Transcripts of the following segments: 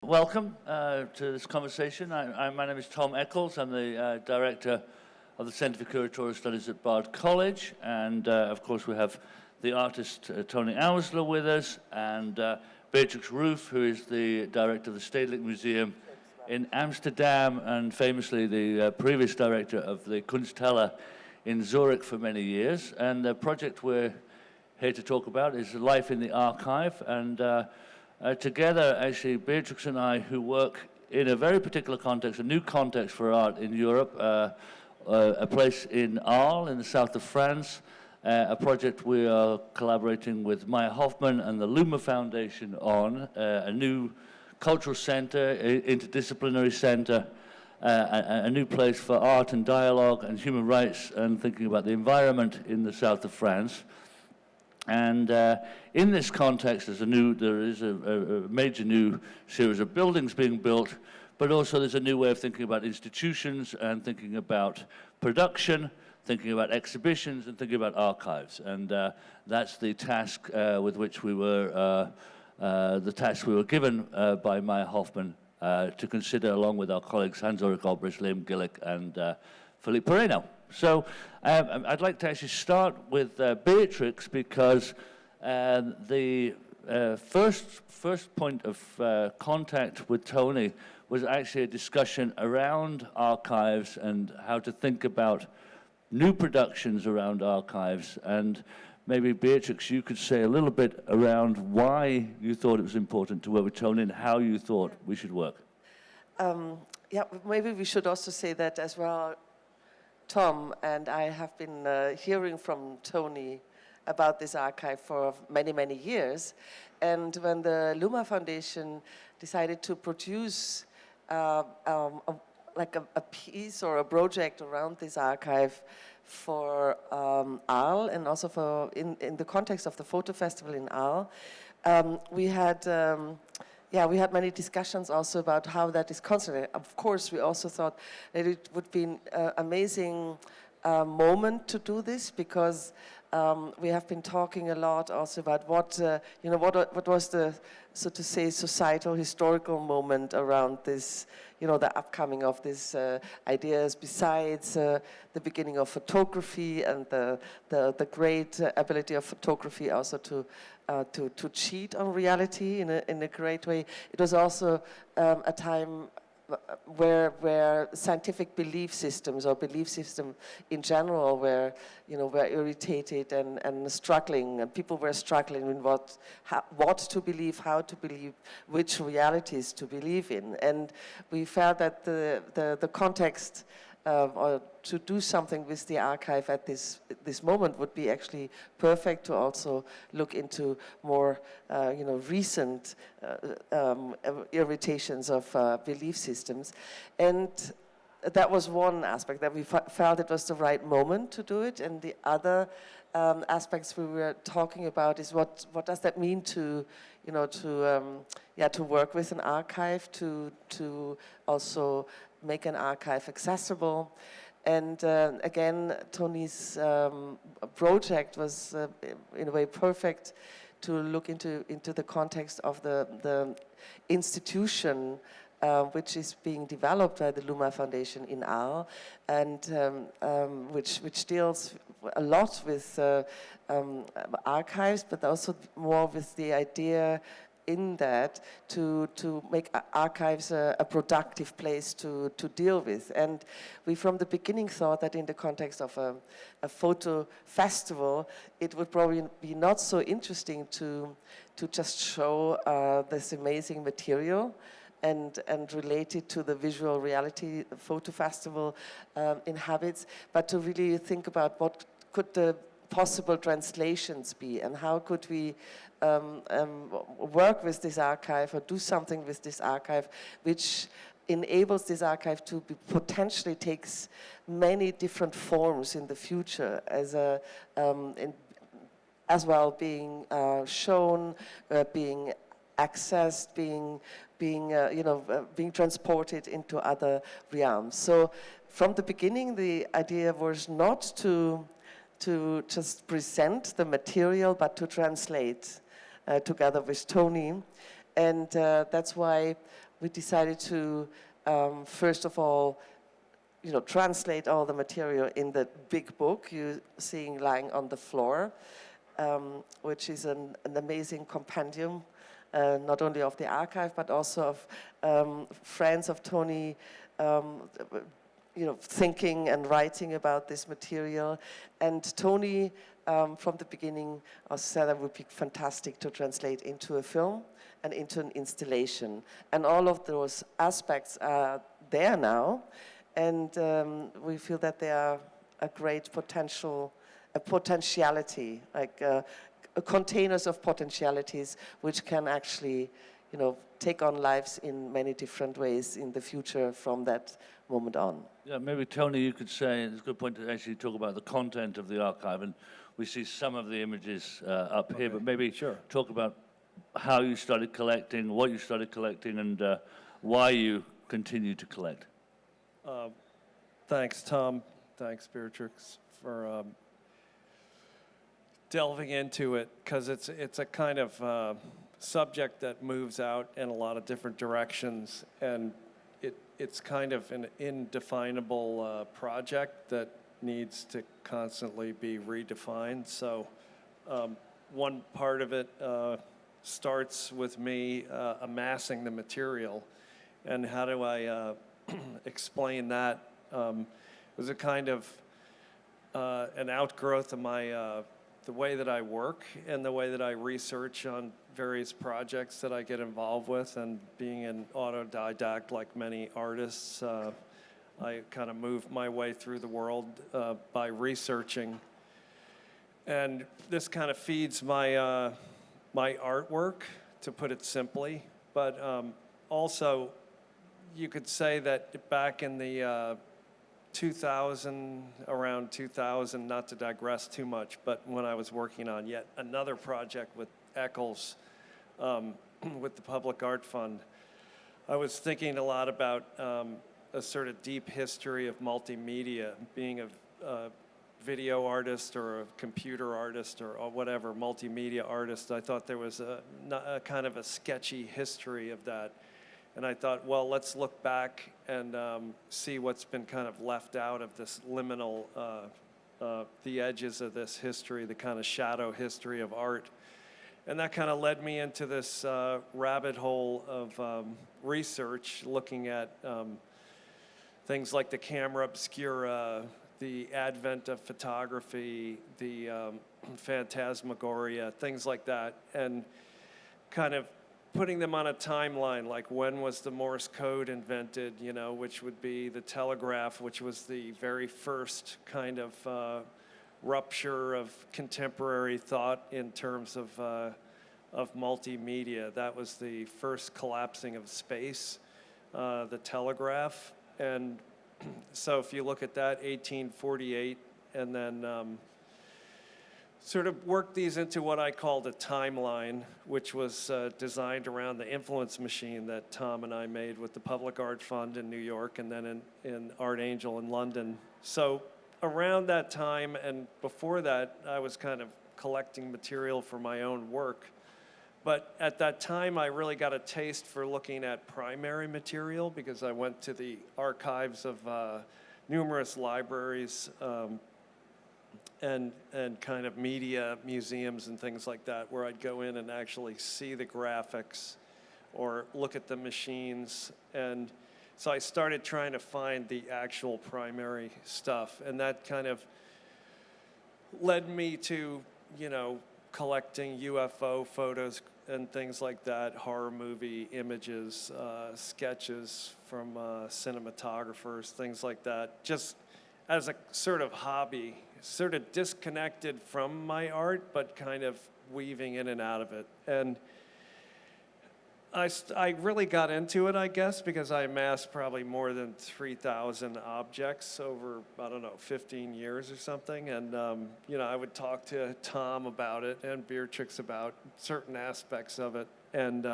welcome to this conversation. My name is Tom Eccles. I'm the director of the Centre for Curatorial Studies at Bard College. And of course, we have the artist Tony Oursler with us, and Beatrix Roof, who is the director of the Stedelijk Museum in Amsterdam, and famously the previous director of the Kunsthalle in Zurich for many years. And the project we're here to talk about is Life in the Archive. And together, actually, Beatrix and I, who work in a very particular context, a new context for art in Europe, a place in Arles, in the south of France, a project we are collaborating with Maya Hoffman and the Luma Foundation on, a new cultural center, interdisciplinary center, a new place for art and dialogue and human rights and thinking about the environment in the south of France. And in this context, there is a major new series of buildings being built, but also there's a new way of thinking about institutions and thinking about production, thinking about exhibitions, and thinking about archives. And that's the task with which we were, given by Maya Hoffman to consider, along with our colleagues Hans-Ulrich Obrist, Liam Gillick, and Philippe Pereno. So I'd like to actually start with Beatrix, because the first point of contact with Tony was actually a discussion around archives and how to think about new productions around archives. And maybe, Beatrix, you could say a little bit around why you thought it was important to work with Tony and how you thought we should work. Yeah, maybe we should also say that as well. Tom and I have been hearing from Tony about this archive for many, many years. And when the Luma Foundation decided to produce a piece or a project around this archive for Arles, and also for in the context of the photo festival in Arles, we had many discussions also about how that is considered. Of course, we also thought that it would be an amazing moment to do this, because we have been talking a lot also about what was the, so to say, societal historical moment around this, the upcoming of these ideas, besides the beginning of photography and the great ability of photography also to cheat on reality in a great way. It was also a time where scientific belief systems, or belief system in general, were irritated and struggling, and people were struggling in what to believe, how to believe, which realities to believe in. And we felt that the context or to do something with the archive at this moment would be actually perfect to also look into more recent irritations of belief systems. And that was one aspect that we felt it was the right moment to do it. And the other aspects we were talking about is what does that mean to work with an archive, to also make an archive accessible. And again, Tony's project was in a way perfect to look into the context of the institution which is being developed by the Luma Foundation in Arles, and which deals a lot with archives, but also more with the idea in that to make archives a productive place to deal with. And we from the beginning thought that in the context of a photo festival, it would probably be not so interesting to just show this amazing material and relate it to the visual reality the photo festival inhabits, but to really think about what could the possible translations be, and how could we work with this archive or do something with this archive which enables this archive to be potentially takes many different forms in the future as well being shown, being accessed, being transported into other realms. So from the beginning, the idea was not to just present the material, but to translate together with Tony. And that's why we decided to, first of all, translate all the material in the big book you're seeing lying on the floor, which is an amazing compendium, not only of the archive, but also of friends of Tony, thinking and writing about this material. And Tony, from the beginning, said that would be fantastic to translate into a film and into an installation. And all of those aspects are there now. And we feel that they are a great potentiality, like containers of potentialities, which can actually, take on lives in many different ways in the future from that moment on. Yeah, maybe Tony, you could say, it's a good point to actually talk about the content of the archive, and we see some of the images up here, but maybe talk about how you started collecting, what you started collecting, and why you continue to collect. Thanks, Tom. Thanks, Beatrix, for delving into it, because it's a kind of subject that moves out in a lot of different directions, and it's kind of an indefinable project that needs to constantly be redefined. So one part of it starts with me amassing the material, and how do I explain that? It was a kind of an outgrowth of my the way that I work and the way that I research on various projects that I get involved with. And being an autodidact like many artists, I kind of moved my way through the world by researching. And this kind of feeds my my artwork, to put it simply. But also, you could say that back in the around 2000, not to digress too much, but when I was working on yet another project with Eccles, with the Public Art Fund, I was thinking a lot about a sort of deep history of multimedia, being a video artist or a computer artist or whatever, multimedia artist. I thought there was a kind of a sketchy history of that. And I thought, well, let's look back and see what's been kind of left out of this liminal, the edges of this history, the kind of shadow history of art. And that kind of led me into this rabbit hole of research, looking at things like the camera obscura, the advent of photography, the phantasmagoria, things like that, and kind of putting them on a timeline, like when was the Morse code invented, which would be the telegraph, which was the very first kind of rupture of contemporary thought in terms of multimedia. That was the first collapsing of space, the telegraph. And so if you look at that, 1848, and then sort of worked these into what I called a timeline, which was designed around the influence machine that Tom and I made with the Public Art Fund in New York and then in Art Angel in London. So around that time and before that, I was kind of collecting material for my own work. But at that time, I really got a taste for looking at primary material, because I went to the archives of numerous libraries and kind of media museums and things like that, where I'd go in and actually see the graphics or look at the machines. And so I started trying to find the actual primary stuff, and that kind of led me to, collecting UFO photos and things like that, horror movie images, sketches from cinematographers, things like that, just as a sort of hobby, sort of disconnected from my art, but kind of weaving in and out of it. And I really got into it, I guess, because I amassed probably more than 3,000 objects over, 15 years or something. And, I would talk to Tom about it and Beatrix about certain aspects of it. And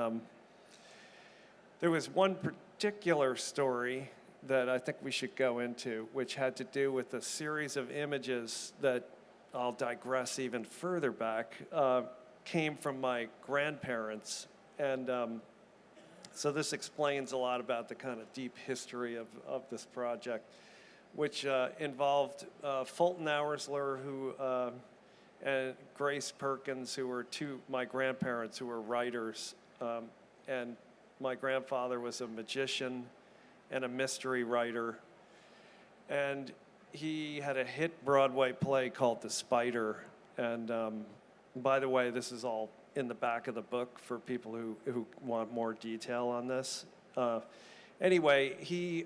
there was one particular story that I think we should go into, which had to do with a series of images that, I'll digress even further back, came from my grandparents. And So this explains a lot about the kind of deep history of this project, which involved Fulton Oursler, and Grace Perkins, who were my grandparents who were writers. And my grandfather was a magician and a mystery writer. And he had a hit Broadway play called The Spider. And by the way, this is all in the back of the book for people who want more detail on this. Anyway, he,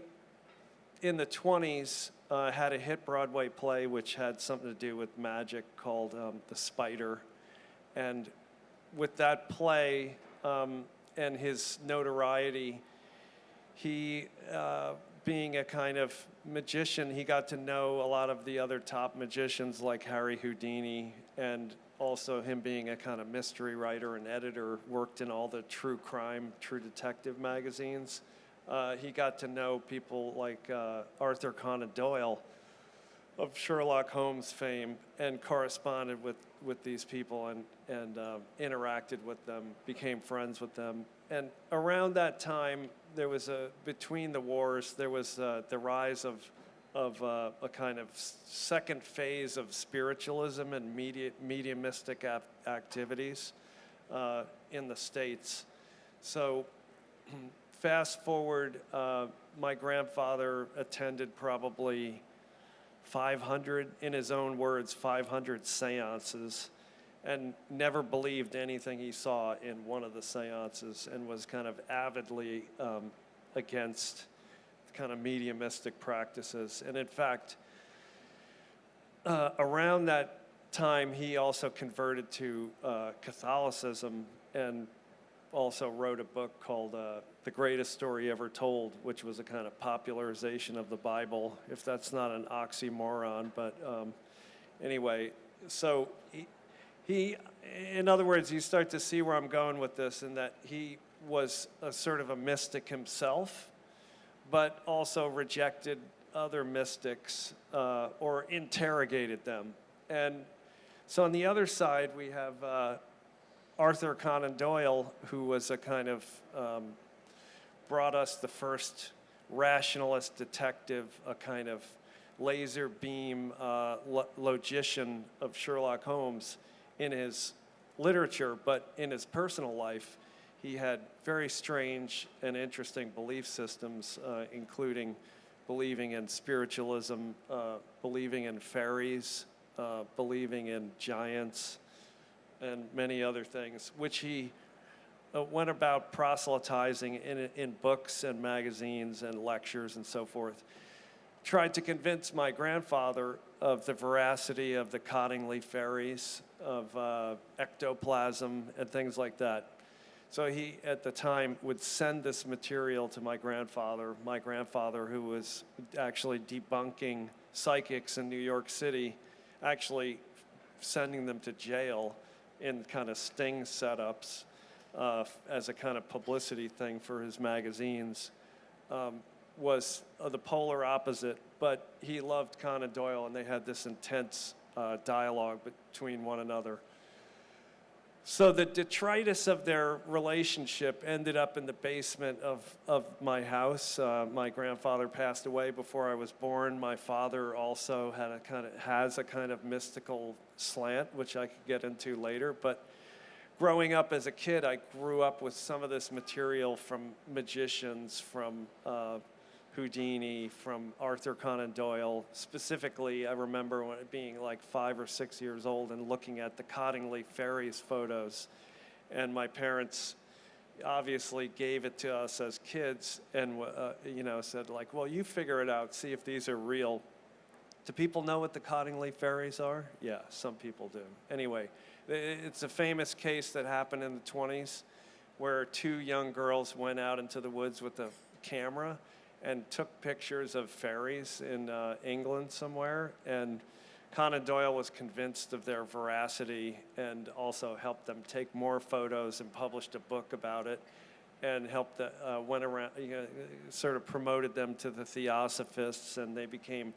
in the 20s, had a hit Broadway play which had something to do with magic called The Spider. And with that play and his notoriety, he, being a kind of magician, he got to know a lot of the other top magicians like Harry Houdini, and also him being a kind of mystery writer and editor, worked in all the true crime, true detective magazines. He got to know people like Arthur Conan Doyle of Sherlock Holmes fame, and corresponded with these people and interacted with them, became friends with them. And around that time, there was between the wars, there was the rise of a kind of second phase of spiritualism and mediumistic activities in the States. So fast forward, my grandfather attended probably 500, in his own words, 500 seances, and never believed anything he saw in one of the seances, and was kind of avidly against kind of mediumistic practices. And in fact, around that time, he also converted to Catholicism, and also wrote a book called The Greatest Story Ever Told, which was a kind of popularization of the Bible, if that's not an oxymoron. But anyway, so he, in other words, you start to see where I'm going with this, in that he was a sort of a mystic himself, but also rejected other mystics or interrogated them. And so on the other side, we have Arthur Conan Doyle, who was a kind of, brought us the first rationalist detective, a kind of laser beam logician of Sherlock Holmes in his literature, but in his personal life, he had very strange and interesting belief systems, including believing in spiritualism, believing in fairies, believing in giants, and many other things, which he went about proselytizing in books and magazines and lectures and so forth. Tried to convince my grandfather of the veracity of the Cottingley Fairies, of ectoplasm and things like that. So he, at the time, would send this material to my grandfather who was actually debunking psychics in New York City, actually sending them to jail in kind of sting setups as a kind of publicity thing for his magazines, was the polar opposite. But he loved Conan Doyle, and they had this intense dialogue between one another. So the detritus of their relationship ended up in the basement of my house. My grandfather passed away before I was born. My father also has a kind of mystical slant, which I could get into later. But growing up as a kid, I grew up with some of this material from magicians, from Houdini, from Arthur Conan Doyle. Specifically, I remember being like 5 or 6 years old and looking at the Cottingley Fairies photos. And my parents obviously gave it to us as kids and said like, well, you figure it out, see if these are real. Do people know what the Cottingley Fairies are? Yeah, some people do. Anyway, it's a famous case that happened in the 20s where 2 young girls went out into the woods with a camera and took pictures of fairies in England somewhere. And Conan Doyle was convinced of their veracity and also helped them take more photos and published a book about it, and helped went around, sort of promoted them to the Theosophists, and they became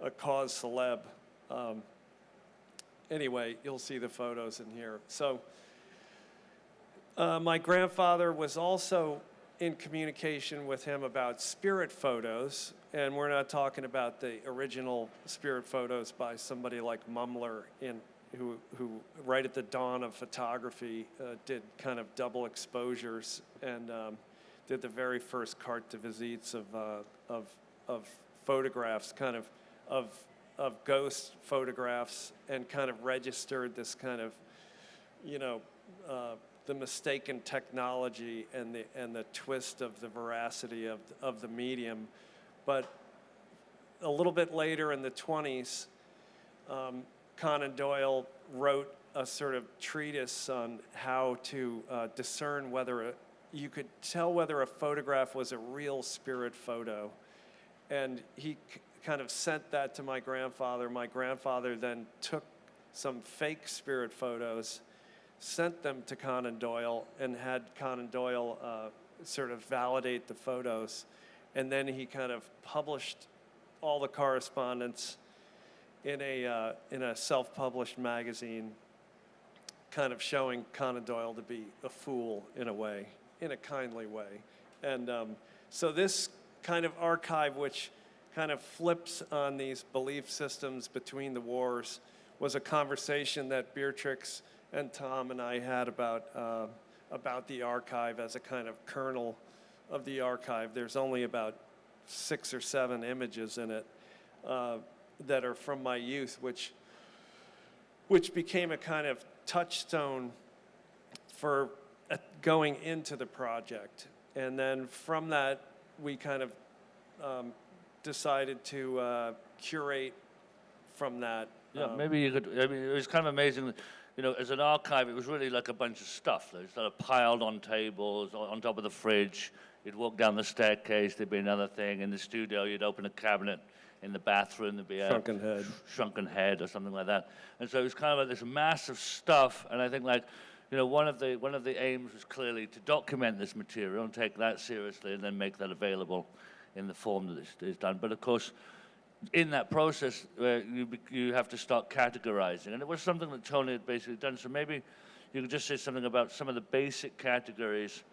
a cause celeb. Anyway, you'll see the photos in here. So my grandfather was also in communication with him about spirit photos, and we're not talking about the original spirit photos by somebody like Mumler who right at the dawn of photography did kind of double exposures and did the very first carte de visites of photographs, kind of ghost photographs, and kind of registered this kind of, the mistaken technology and the twist of the veracity of the medium. But a little bit later in the 20s, Conan Doyle wrote a sort of treatise on how to discern whether you could tell whether a photograph was a real spirit photo. And he kind of sent that to my grandfather. My grandfather then took some fake spirit photos, sent them to Conan Doyle, and had Conan Doyle sort of validate the photos. And then he kind of published all the correspondence in a self-published magazine, kind of showing Conan Doyle to be a fool in a way, in a kindly way. And so this kind of archive, which kind of flips on these belief systems between the wars, was a conversation that Beatrix and Tom and I had about the archive as a kind of kernel of the archive. There's only about 6 or 7 images in it that are from my youth, which became a kind of touchstone for going into the project. And then from that, we kind of decided to curate from that. Yeah, maybe you could, I mean, it was kind of amazing, as an archive, it was really like a bunch of stuff. It was sort of piled on tables, on top of the fridge. You'd walk down the staircase, there'd be another thing. In the studio, you'd open a cabinet. In the bathroom, there'd be a shrunken head or something like that. And so it was kind of like this massive stuff. And I think, one of the aims was clearly to document this material and take that seriously, and then make that available in the form that it's done. But of course, in that process, you have to start categorizing. And it was something that Tony had basically done. So maybe you could just say something about some of the basic categories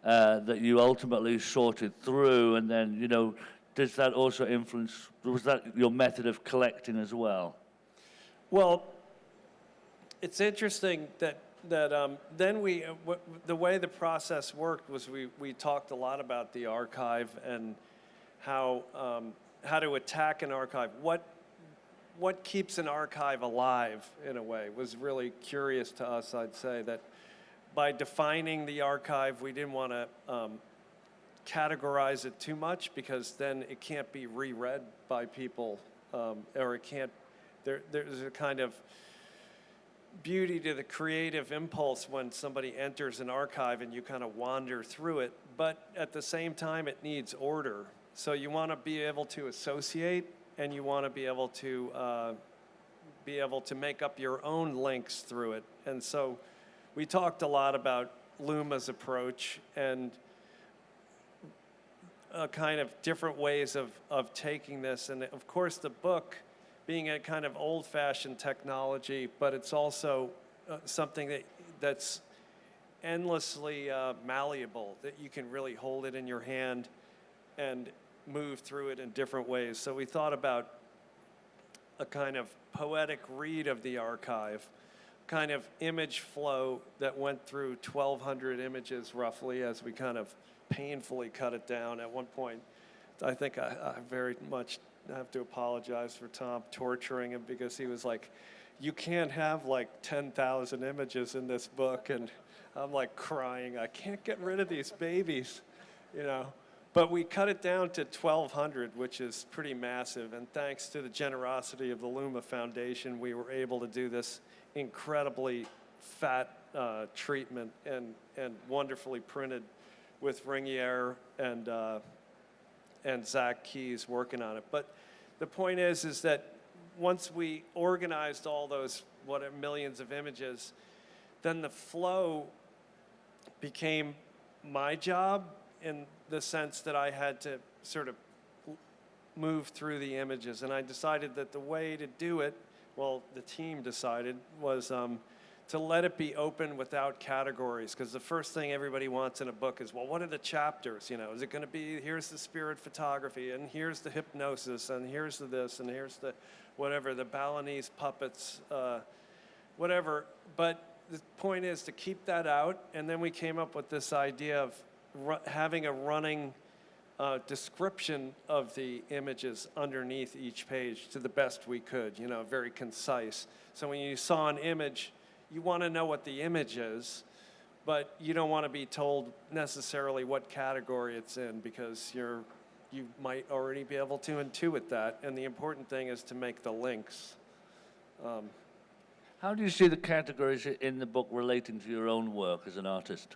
that you ultimately sorted through, and then, does that also influence, was that your method of collecting as well? Well, it's interesting that then the way the process worked was we talked a lot about the archive and how to attack an archive. What keeps an archive alive, in a way, was really curious to us. I'd say that by defining the archive, we didn't want to categorize it too much, because then it can't be reread by people, or it can't, there's a kind of beauty to the creative impulse when somebody enters an archive and you kind of wander through it, but at the same time it needs order. So you want to be able to associate, and you want to be able to make up your own links through it. And so we talked a lot about Luma's approach and kind of different ways of taking this. And of course the book being a kind of old-fashioned technology, but it's also something that's endlessly malleable, that you can really hold it in your hand and move through it in different ways. So we thought about a kind of poetic read of the archive, kind of image flow that went through 1,200 images roughly, as we kind of painfully cut it down. At one point, I think I very much have to apologize for Tom torturing him, because he was like, you can't have like 10,000 images in this book. And I'm like crying, I can't get rid of these babies, But we cut it down to 1,200, which is pretty massive. And thanks to the generosity of the Luma Foundation, we were able to do this incredibly fat treatment and wonderfully printed, with Ringier and Zach Keys working on it. But the point is that once we organized all those millions of images, then the flow became my job, in the sense that I had to sort of move through the images. And I decided that the way to do it, well, the team decided, was to let it be open without categories, because the first thing everybody wants in a book is, well, what are the chapters? You know, is it going to be, here's the spirit photography, and here's the hypnosis, and here's the this, and here's the whatever, the Balinese puppets, whatever. But the point is to keep that out, and then we came up with this idea of having a running description of the images underneath each page to the best we could, you know, very concise. So when you saw an image, you want to know what the image is, but you don't want to be told necessarily what category it's in, because you might already be able to intuit that, and the important thing is to make the links. How do you see the categories in the book relating to your own work as an artist?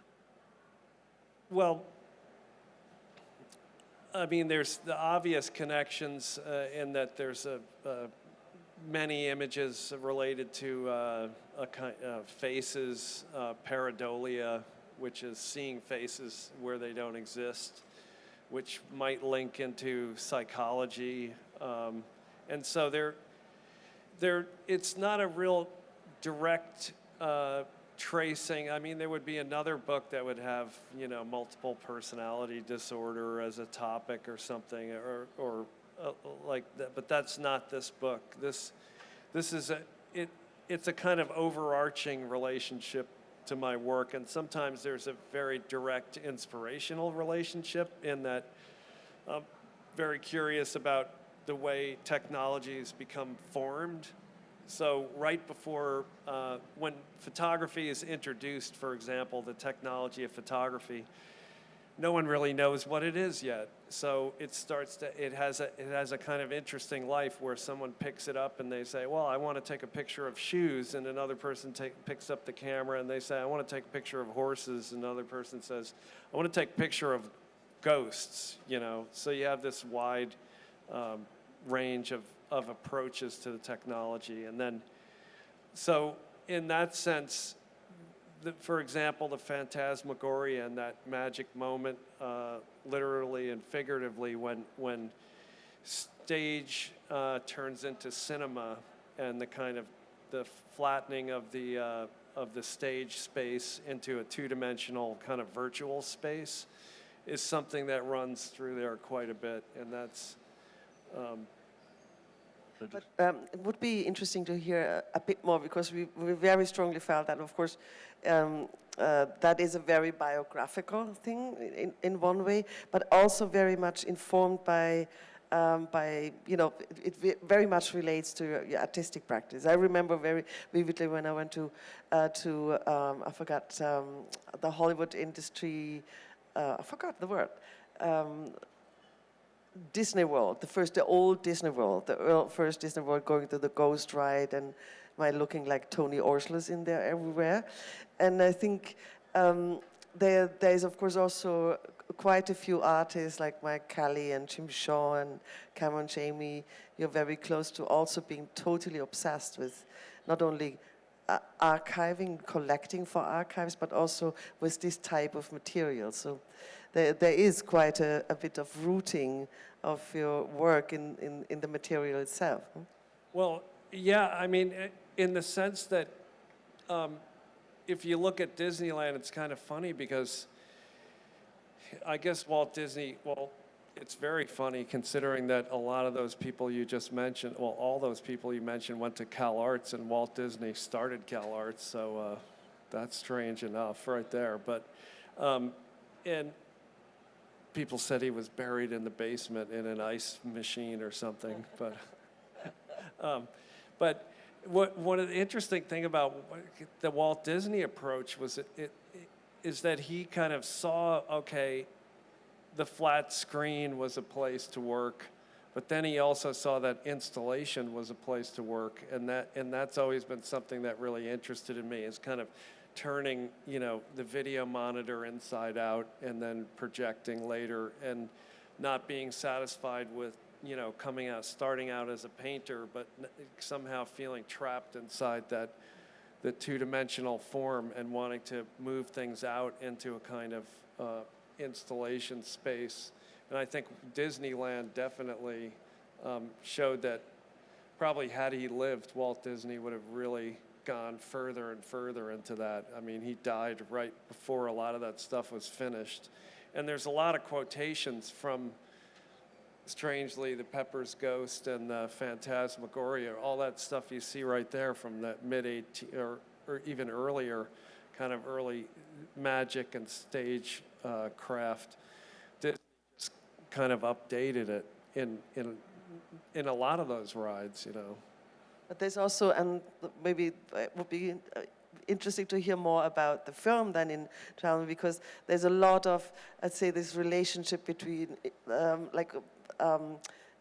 Well, I mean, there's the obvious connections in that there's many images related to faces, pareidolia, which is seeing faces where they don't exist, which might link into psychology. And so it's not a real direct tracing. I mean, there would be another book that would have, you know, multiple personality disorder as a topic or something, or like that. But that's not this book. This is it's a kind of overarching relationship to my work, and sometimes there's a very direct inspirational relationship in that I'm very curious about the way technologies become formed. So right before, when photography is introduced, for example, the technology of photography, no one really knows what it is yet. So it has a kind of interesting life where someone picks it up and they say, well, I want to take a picture of shoes, and another person picks up the camera and they say, I want to take a picture of horses, and another person says, I want to take a picture of ghosts, you know. So you have this wide range of approaches to the technology. And then, so in that sense, for example, the phantasmagoria and that magic moment, literally and figuratively, when stage turns into cinema, and the kind of the flattening of the stage space into a two-dimensional kind of virtual space is something that runs through there quite a bit, and that's. But it would be interesting to hear a bit more, because we very strongly felt that, of course, that is a very biographical thing in one way, but also very much informed by you know, it very much relates to your artistic practice. I remember very vividly when I went to I forgot the Hollywood industry. I forgot the word. Disney World, the old Disney World, the first Disney World, going to the Ghost Ride, and my looking like Tony Oursler's in there everywhere. And I think there is, of course, also quite a few artists like Mike Kelly and Jim Shaw and Cameron Jamie. You're very close to also being totally obsessed with not only archiving, collecting for archives, but also with this type of material. So there is quite a bit of rooting of your work in the material itself. Well, yeah, I mean, in the sense that if you look at Disneyland, it's kind of funny, because I guess Walt Disney, well, it's very funny considering that a lot of those people you just mentioned, well, all those people you mentioned went to Cal Arts, and Walt Disney started Cal Arts, so that's strange enough right there. But, and people said he was buried in the basement in an ice machine or something, but one of the interesting thing about the Walt Disney approach was is that he kind of saw, okay, the flat screen was a place to work, but then he also saw that installation was a place to work, and that's always been something that really interested in me, is kind of turning, you know, the video monitor inside out and then projecting later, and not being satisfied with, you know, starting out as a painter, but somehow feeling trapped inside the two-dimensional form and wanting to move things out into a kind of installation space. And I think Disneyland definitely showed that probably had he lived, Walt Disney would have really gone further and further into that. I mean, he died right before a lot of that stuff was finished. And there's a lot of quotations from, strangely, the Pepper's Ghost and the Phantasmagoria, all that stuff you see right there from that mid-18, or even earlier, kind of early magic and stage craft. Disney just kind of updated it in a lot of those rides, you know. But there's also, and maybe it would be interesting to hear more about the film than in travel, because there's a lot of, I'd say, this relationship between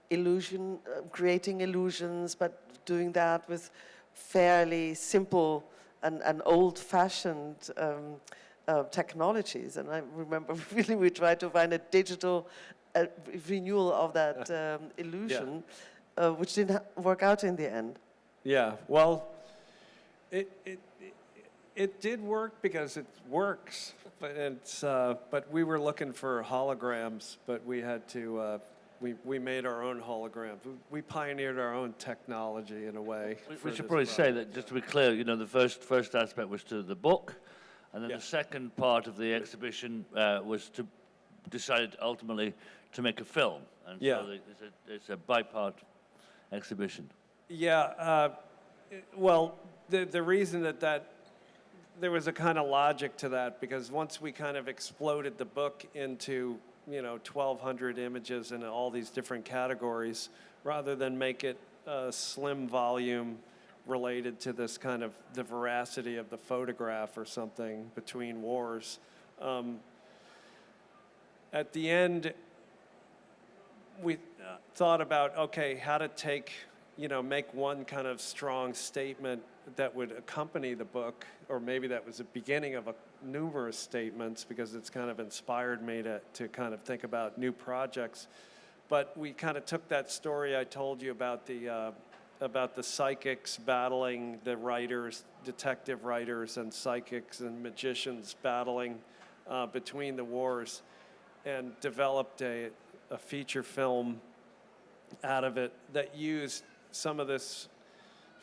illusion, creating illusions, but doing that with fairly simple and old-fashioned technologies. And I remember really we tried to find a digital renewal of that illusion, which didn't work out in the end. Yeah, well, it did work because it works, but we were looking for holograms, but we had to, we made our own holograms. We pioneered our own technology in a way. We should probably say that, just to be clear, you know, the first aspect was to the book, and then Yeah. the second part of the exhibition was to decide ultimately to make a film. And Yeah. so it's a bi-part exhibition. Yeah, well, the reason that there was a kind of logic to that, because once we kind of exploded the book into, you know, 1,200 images in all these different categories, rather than make it a slim volume related to this kind of the veracity of the photograph or something between wars. At the end, we thought about, okay, how to take, you know, make one kind of strong statement that would accompany the book, or maybe that was the beginning of numerous statements, because it's kind of inspired me to kind of think about new projects. But we kind of took that story I told you about the psychics battling the writers, detective writers and psychics and magicians battling between the wars, and developed a feature film out of it that used some of this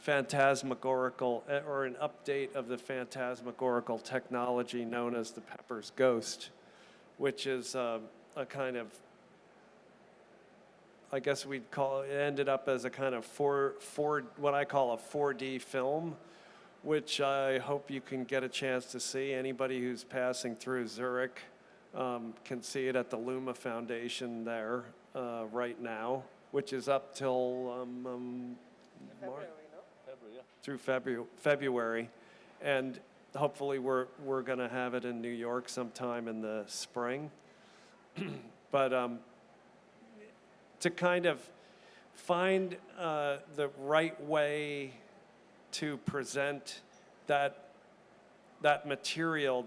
phantasmagorical, or an update of the phantasmagorical technology known as the Pepper's Ghost, which is a kind of, I guess we'd call it, ended up as a kind of what I call a 4D film, which I hope you can get a chance to see. Anybody who's passing through Zurich can see it at the Luma Foundation there right now, which is up till through February, and hopefully we're going to have it in New York sometime in the spring. But to kind of find the right way to present that material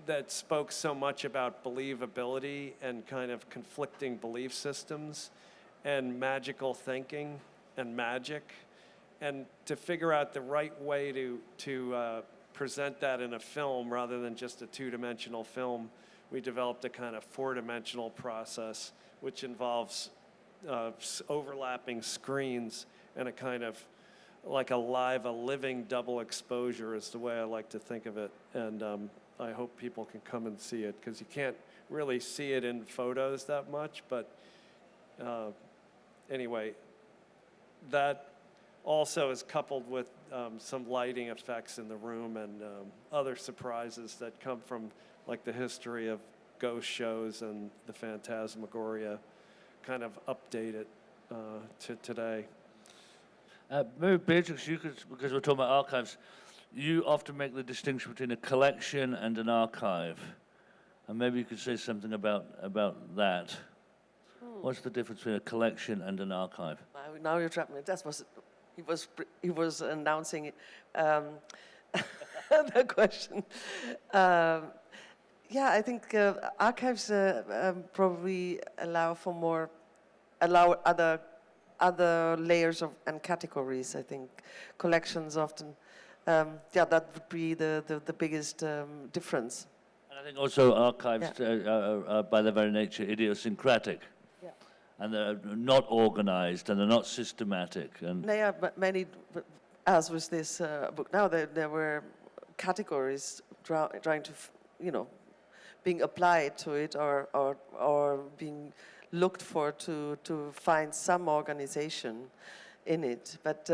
that spoke so much about believability and kind of conflicting belief systems and magical thinking and magic, and to figure out the right way to present that in a film rather than just a two-dimensional film, we developed a kind of four-dimensional process, which involves overlapping screens and a kind of like a living double exposure is the way I like to think of it. And I hope people can come and see it, because you can't really see it in photos that much. But anyway, that also is coupled with some lighting effects in the room and other surprises that come from like the history of ghost shows and the Phantasmagoria, kind of updated to today. Maybe Beatrix, you could, because we're talking about archives, you often make the distinction between a collection and an archive, and maybe you could say something about that. What's the difference between a collection and an archive? Now you're trapped me. That was he was announcing the question. Yeah, I think archives probably allow other layers and categories. I think collections often, that would be the biggest difference. And I think also archives are by their very nature idiosyncratic. And they're not organized, and they're not systematic. And They are many as with this book now, there were categories trying to, being applied to it or being looked for to find some organization in it. But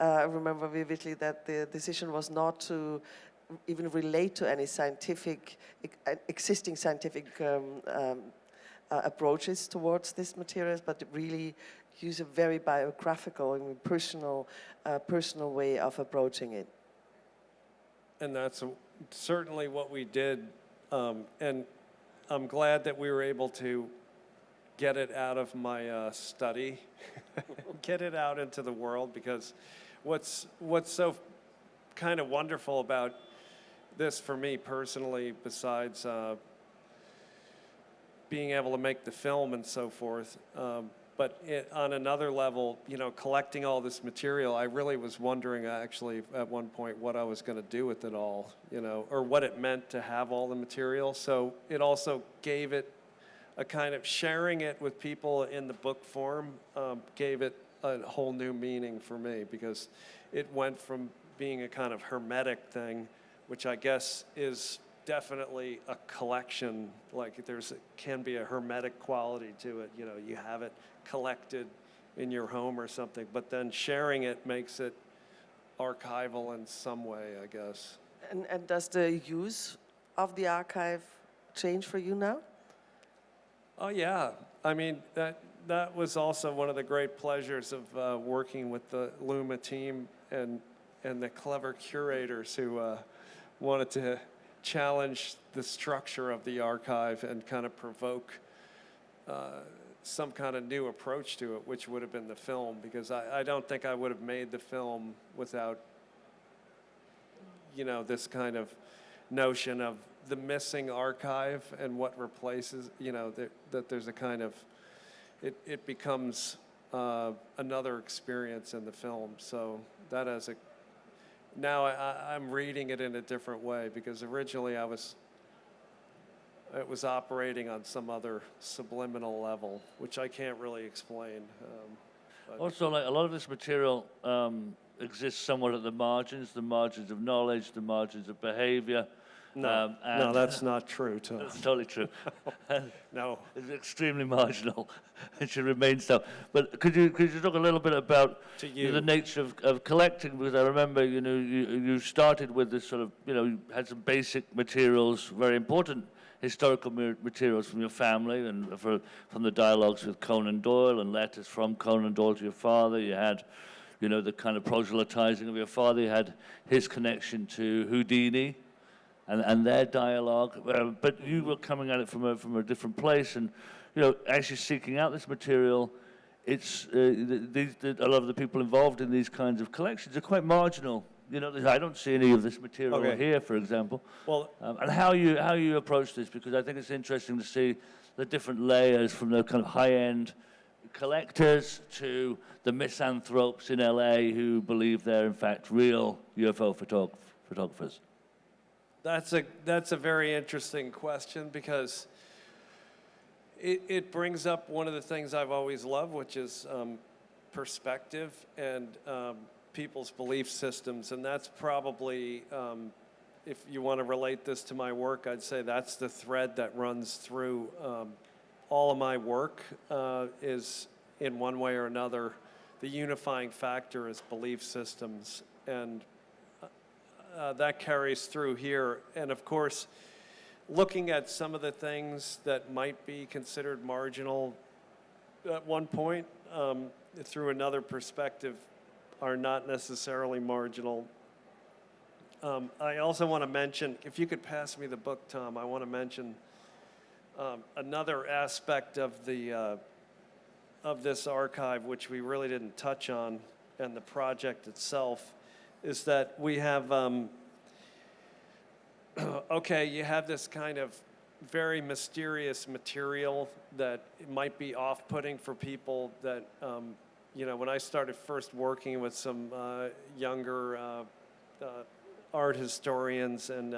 I remember vividly that the decision was not to even relate to any existing scientific approaches towards these materials, but really use a very biographical and personal way of approaching it. And that's certainly what we did. And I'm glad that we were able to get it out of my study, get it out into the world, because what's so kind of wonderful about this for me personally, besides being able to make the film and so forth, but on another level, collecting all this material, I really was wondering actually at one point what I was going to do with it all, or what it meant to have all the material. So it also gave it a kind of sharing it with people in the book form, gave it a whole new meaning for me, because it went from being a kind of hermetic thing, which I guess is definitely a collection. Like can be a hermetic quality to it. You have it collected in your home or something, but then sharing it makes it archival in some way, I guess. And does the use of the archive change for you now? Oh yeah, I mean that was also one of the great pleasures of working with the Luma team and the clever curators who wanted to challenge the structure of the archive and kind of provoke some kind of new approach to it, which would have been the film, because I don't think I would have made the film without, this kind of notion of the missing archive and what replaces, that there's a kind of, it becomes another experience in the film. So that now I'm reading it in a different way, because originally it was operating on some other subliminal level, which I can't really explain. Also, like a lot of this material exists somewhat at the margins of knowledge, the margins of behavior. No, that's not true, Tom. That's totally true. No. It's extremely marginal. It should remain so. But could you talk a little bit about the nature of collecting? Because I remember, you started with this sort of, you had some basic materials, very important historical materials from your family and from the dialogues with Conan Doyle and letters from Conan Doyle to your father. You had, the kind of proselytizing of your father. You had his connection to Houdini and their dialogue. But you were coming at it from a different place, and actually seeking out this material. It's a lot of the people involved in these kinds of collections are quite marginal. I don't see any of this material here, for example. Well, and how you approach this, because I think it's interesting to see the different layers from the kind of high-end collectors to the misanthropes in LA who believe they're in fact real UFO photographers. That's a very interesting question, because it brings up one of the things I've always loved, which is perspective and people's belief systems. And that's probably, if you want to relate this to my work, I'd say that's the thread that runs through all of my work, is in one way or another, the unifying factor is belief systems. And that carries through here. And of course, looking at some of the things that might be considered marginal at one point, through another perspective, are not necessarily marginal. I also want to mention, if you could pass me the book, Tom, I want to mention another aspect of this archive, which we really didn't touch on, and the project itself, is that we have, you have this kind of very mysterious material that might be off-putting for people that, when I started first working with some younger art historians and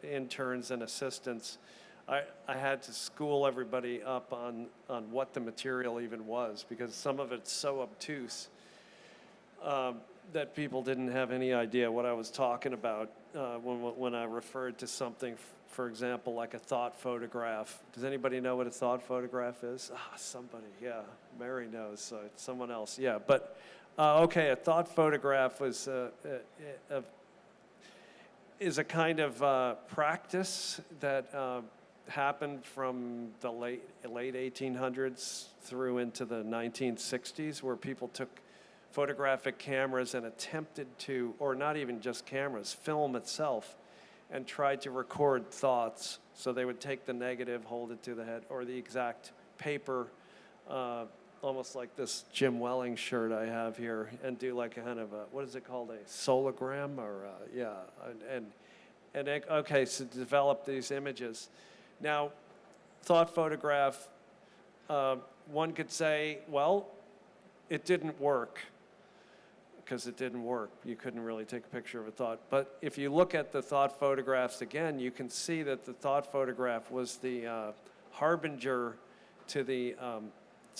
interns and assistants, I had to school everybody up on what the material even was, because some of it's so obtuse. that people didn't have any idea what I was talking about when I referred to something, for example, like a thought photograph. Does anybody know what a thought photograph is? Somebody, yeah. Mary knows, so it's someone else. Yeah, but okay, a thought photograph was is a kind of practice that happened from the late 1800s through into the 1960s, where people took photographic cameras and attempted to, or not even just cameras, film itself, and tried to record thoughts. So they would take the negative, hold it to the head, or the exact paper, almost like this Jim Welling shirt I have here, and do like a kind of a, what is it called, a sologram, or yeah, and okay, so develop these images. Now, thought photograph, one could say, well, it didn't work, because it didn't work. You couldn't really take a picture of a thought. But if you look at the thought photographs again, you can see that the thought photograph was the harbinger to the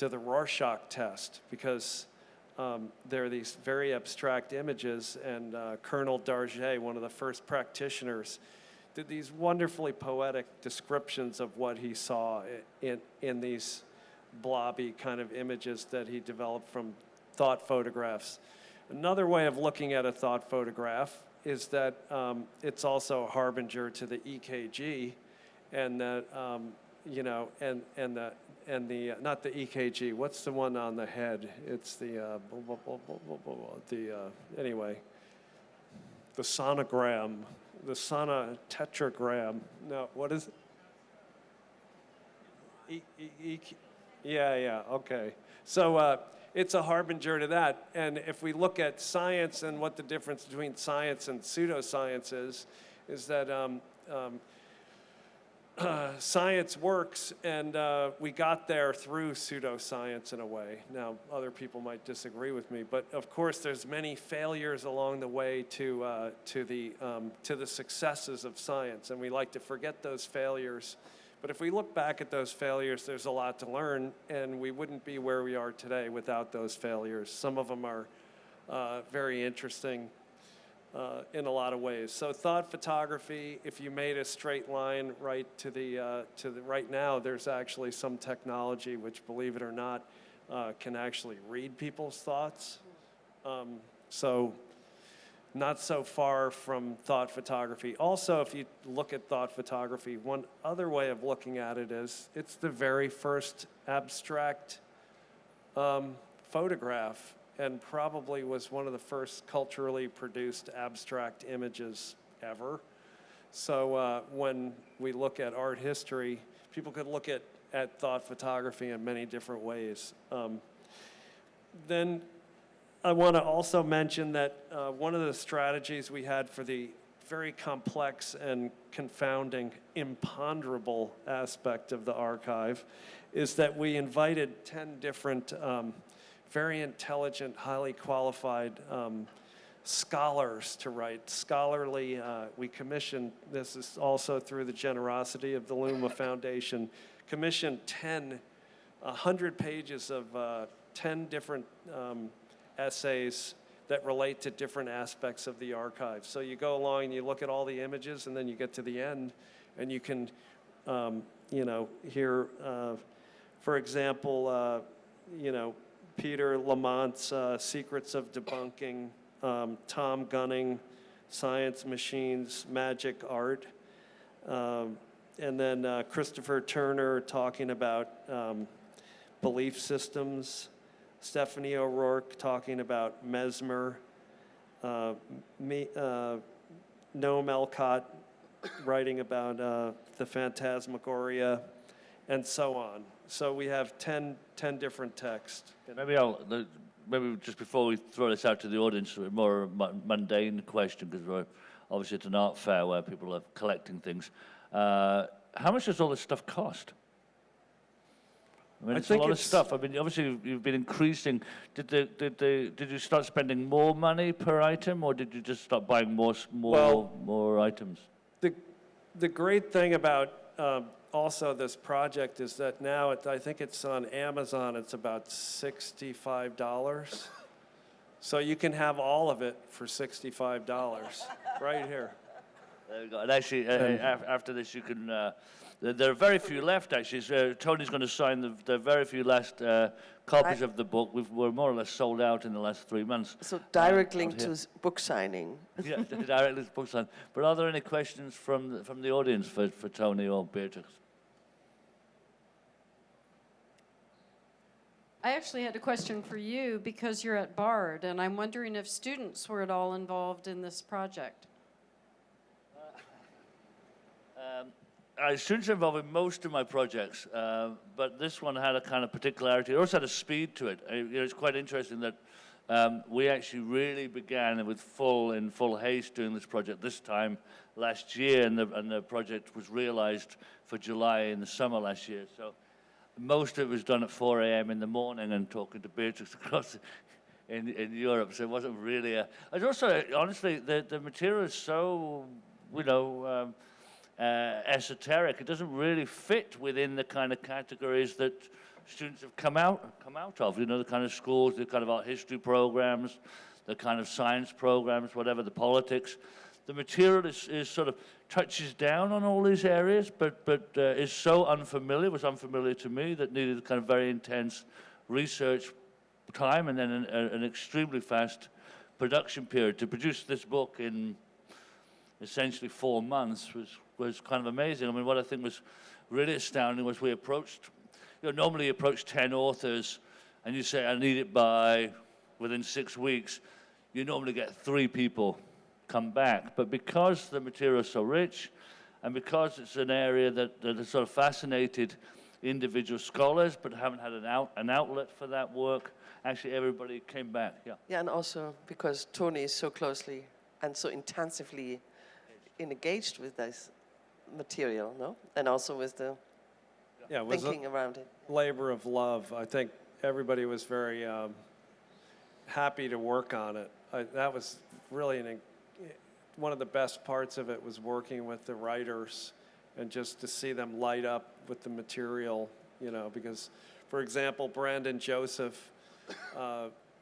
Rorschach test, because there are these very abstract images, and Colonel Darget, one of the first practitioners, did these wonderfully poetic descriptions of what he saw in these blobby kind of images that he developed from thought photographs. Another way of looking at a thought photograph is that it's also a harbinger to the EKG, and that you know, and the not the EKG. What's the one on the head? It's the anyway, the sonogram, the tetragram. No, what is it? Yeah, okay. So it's a harbinger to that. And if we look at science and what the difference between science and pseudoscience is that science works, and we got there through pseudoscience in a way. Now, other people might disagree with me, but of course there's many failures along the way to the successes of science, and we like to forget those failures. But if we look back at those failures, there's a lot to learn, and we wouldn't be where we are today without those failures. Some of them are very interesting in a lot of ways. So thought photography, if you made a straight line right to the right now, there's actually some technology which, believe it or not, can actually read people's thoughts. So not so far from thought photography. Also, if you look at thought photography, one other way of looking at it is it's the very first abstract photograph, and probably was one of the first culturally produced abstract images ever. So when we look at art history, people could look at thought photography in many different ways. Then I want to also mention that one of the strategies we had for the very complex and confounding, imponderable aspect of the archive is that we invited 10 different very intelligent, highly qualified scholars to write. Scholarly, we commissioned, this is also through the generosity of the Luma Foundation, commissioned 100 pages of 10 different essays that relate to different aspects of the archive. So you go along and you look at all the images, and then you get to the end, and you can, hear, for example, Peter Lamont's Secrets of Debunking, Tom Gunning, Science Machines, Magic Art, and then Christopher Turner talking about belief systems, Stephanie O'Rourke talking about mesmer, Noam Elcott writing about the phantasmagoria, and so on. So we have 10 different texts. Maybe just before we throw this out to the audience, a more mundane question, because we're obviously at an art fair where people are collecting things. How much does all this stuff cost? I mean, it's a lot of stuff. I mean, obviously you've been increasing. Did you start spending more money per item, or did you just start buying more items? The great thing about also this project is that now I think it's on Amazon. It's about $65. So you can have all of it for $65 right here. There we go. And actually, after this, you can. There are very few left. Actually, so Tony's going to sign the very few last copies of the book. We're more or less sold out in the last 3 months. So direct link to book signing. Yeah, directly to book signing. But are there any questions from the audience for Tony or Beatrix? I actually had a question for you because you're at Bard, and I'm wondering if students were at all involved in this project. Students are involved in most of my projects, but this one had a kind of particularity. It also had a speed to it. It's quite interesting that we actually really began in full haste doing this project this time last year, and the project was realized for July in the summer last year. So most of it was done at 4 a.m. in the morning and talking to Beatrix across in Europe. So it wasn't really a. And also, honestly, the material is so, esoteric. It doesn't really fit within the kind of categories that students have come out of. The kind of schools, the kind of art history programs, the kind of science programs, whatever, the politics. The material is sort of touches down on all these areas, but is so unfamiliar, was unfamiliar to me, that needed a kind of very intense research time and then an extremely fast production period. To produce this book in essentially 4 months was kind of amazing. I mean, what I think was really astounding was we approached, normally you approach 10 authors and you say, I need it by within 6 weeks. You normally get 3 people come back. But because the material is so rich and because it's an area that has sort of fascinated individual scholars but haven't had an outlet for that work, actually everybody came back, yeah. Yeah, and also because Tony is so closely and so intensively engaged with this material, no? And also with the It was thinking around it. labor of love. I think everybody was very happy to work on it. That was really one of the best parts of it was working with the writers and just to see them light up with the material, because, for example, Brandon Joseph,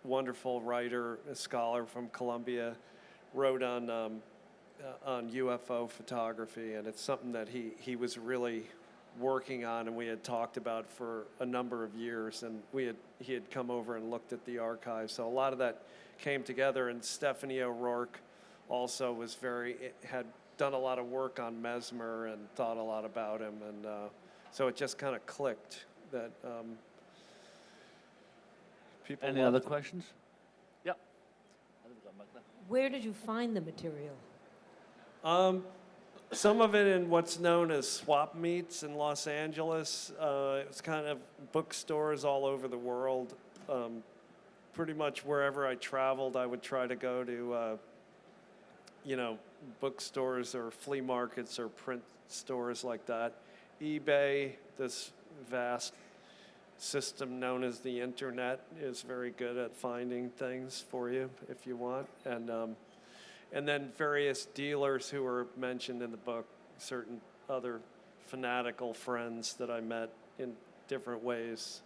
wonderful writer, a scholar from Columbia, wrote on UFO photography, and it's something that he was really working on and we had talked about for a number of years, and he had come over and looked at the archive. So a lot of that came together, and Stephanie O'Rourke also had done a lot of work on Mesmer and thought a lot about him, and so it just kind of clicked that people. Any other questions? Yeah. Where did you find the material? Some of it in what's known as swap meets in Los Angeles. It was kind of bookstores all over the world. Pretty much wherever I traveled, I would try to go to, bookstores or flea markets or print stores like that. eBay, this vast system known as the internet, is very good at finding things for you if you want. And then various dealers who were mentioned in the book, certain other fanatical friends that I met in different ways,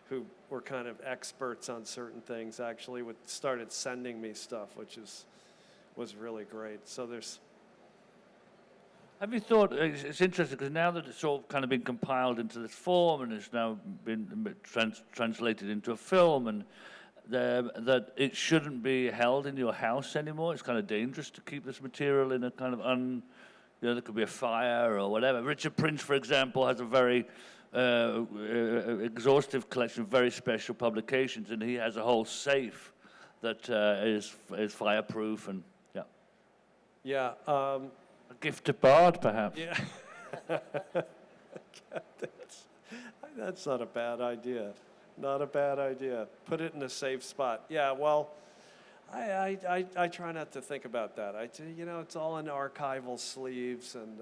who were kind of experts on certain things, actually started sending me stuff, which was really great. So there's. Have you thought, it's interesting because now that it's all kind of been compiled into this form and it's now been translated into a film, and that it shouldn't be held in your house anymore. It's kind of dangerous to keep this material in a kind of there could be a fire or whatever. Richard Prince, for example, has a very exhaustive collection of very special publications, and he has a whole safe that is fireproof and yeah. Yeah. A gift to Bard, perhaps. Yeah. That's not a bad idea. Not a bad idea. Put it in a safe spot. Yeah, well, I try not to think about that. It's all in archival sleeves, and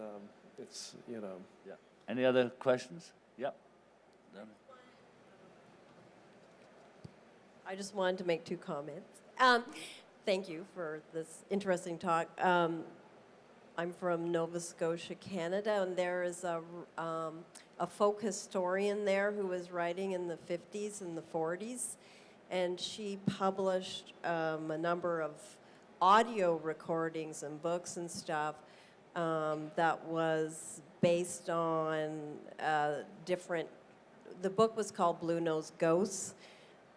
it's. Yeah. Any other questions? Yep. I just wanted to make 2 comments. Thank you for this interesting talk. I'm from Nova Scotia, Canada, and there is a folk historian there who was writing in the 50s and the 40s, and she published a number of audio recordings and books and stuff that was based on different. The book was called Blue Nose Ghosts,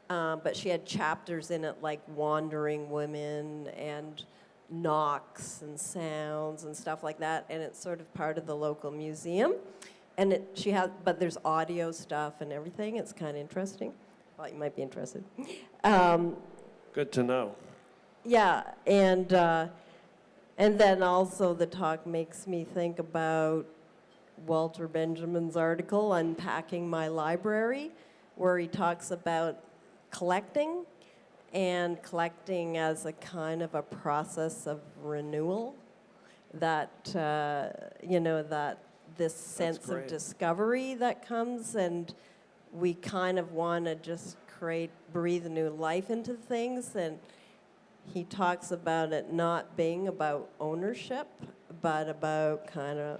but she had chapters in it like wandering women and knocks and sounds and stuff like that, and it's sort of part of the local museum. And but there's audio stuff and everything. It's kind of interesting. Well, you might be interested. Good to know. Yeah, and then also the talk makes me think about Walter Benjamin's article, Unpacking My Library, where he talks about collecting, and collecting as a kind of a process of renewal, that, that this sense of great. discovery that comes, and we kind of want to just breathe new life into things. And he talks about it not being about ownership, but about kind of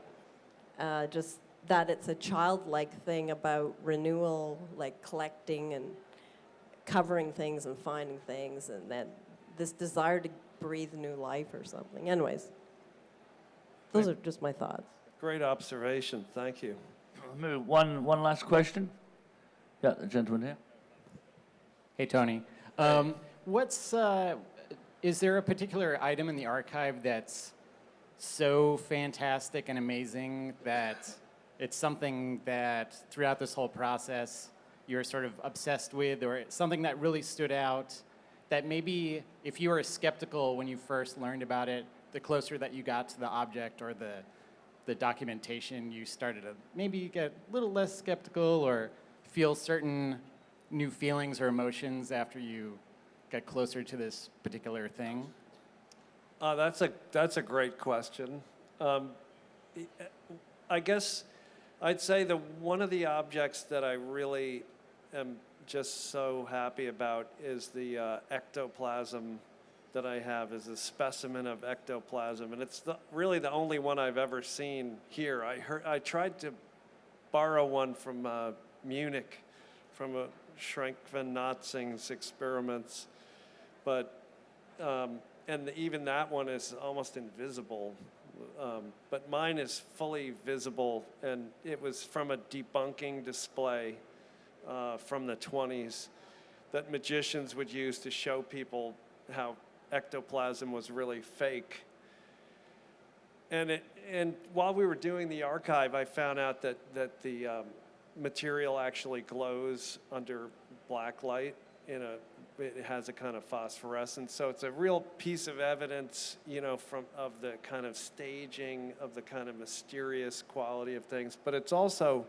just that it's a childlike thing about renewal, like collecting and covering things and finding things, and then this desire to breathe new life or something. Anyways, those are just my thoughts. Great observation. Thank you. Maybe one last question. Yeah, the gentleman here. Hey, Tony. Is there a particular item in the archive that's so fantastic and amazing that it's something that throughout this whole process you're sort of obsessed with, or something that really stood out that maybe if you were skeptical when you first learned about it, the closer that you got to the object or the documentation, you started to maybe get a little less skeptical or feel certain new feelings or emotions after you get closer to this particular thing? That's a great question. I guess I'd say one of the objects that I really am just so happy about is the ectoplasm that I have, is a specimen of ectoplasm, and it's really the only one I've ever seen here. I tried to borrow one from Munich, from a Schrenck-van-Notzing's experiments, but and even that one is almost invisible. But mine is fully visible, and it was from a debunking display from the 1920s that magicians would use to show people how ectoplasm was really fake. And while we were doing the archive, I found out that the material actually glows under black light. It has a kind of phosphorescence, so it's a real piece of evidence, of the kind of staging of the kind of mysterious quality of things. But it's also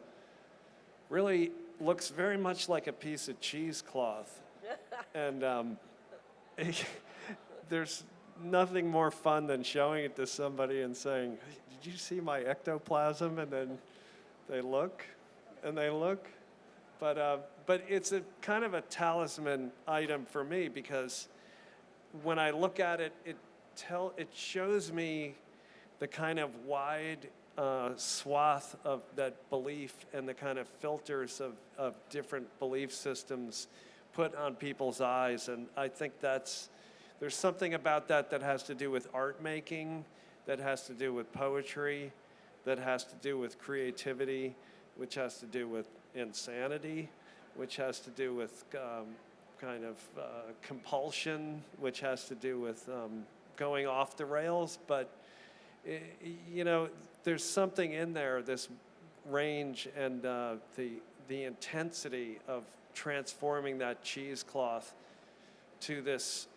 really looks very much like a piece of cheesecloth, and there's nothing more fun than showing it to somebody and saying, "Did you see my ectoplasm?" And then they look, and they look. But it's a kind of a talisman item for me, because when I look at it, it shows me the kind of wide swath of that belief and the kind of filters of different belief systems put on people's eyes. And I think there's something about that has to do with art making, that has to do with poetry, that has to do with creativity, which has to do with insanity, which has to do with kind of compulsion, which has to do with going off the rails. But, there's something in there, this range and the intensity of transforming that cheesecloth to this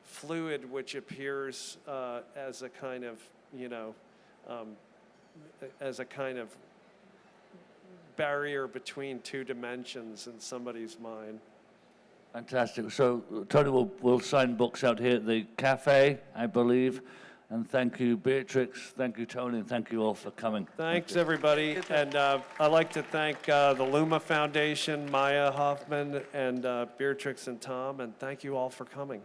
fluid which appears as a kind of, as a kind of barrier between two dimensions in somebody's mind. Fantastic. So Tony will sign books out here at the cafe, I believe. And thank you, Beatrix. Thank you, Tony. And thank you all for coming. Thanks, everybody. And I'd like to thank the Luma Foundation, Maya Hoffman, and Beatrix and Tom. And thank you all for coming.